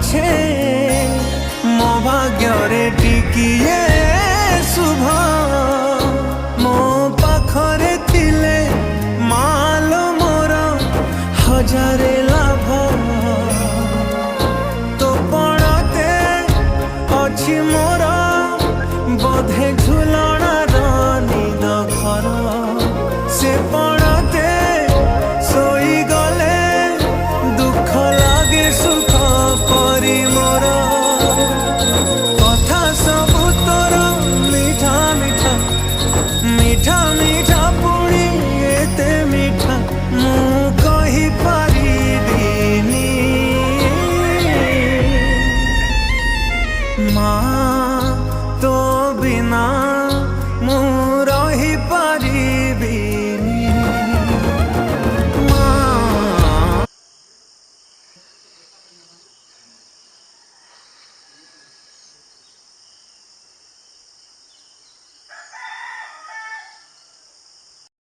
पछे मो भाग्य टिकिए शुभ मो पाखरे थिले मालो मोर हजारे लाभ तो पड़ते अच्छी मोर बोधे झुला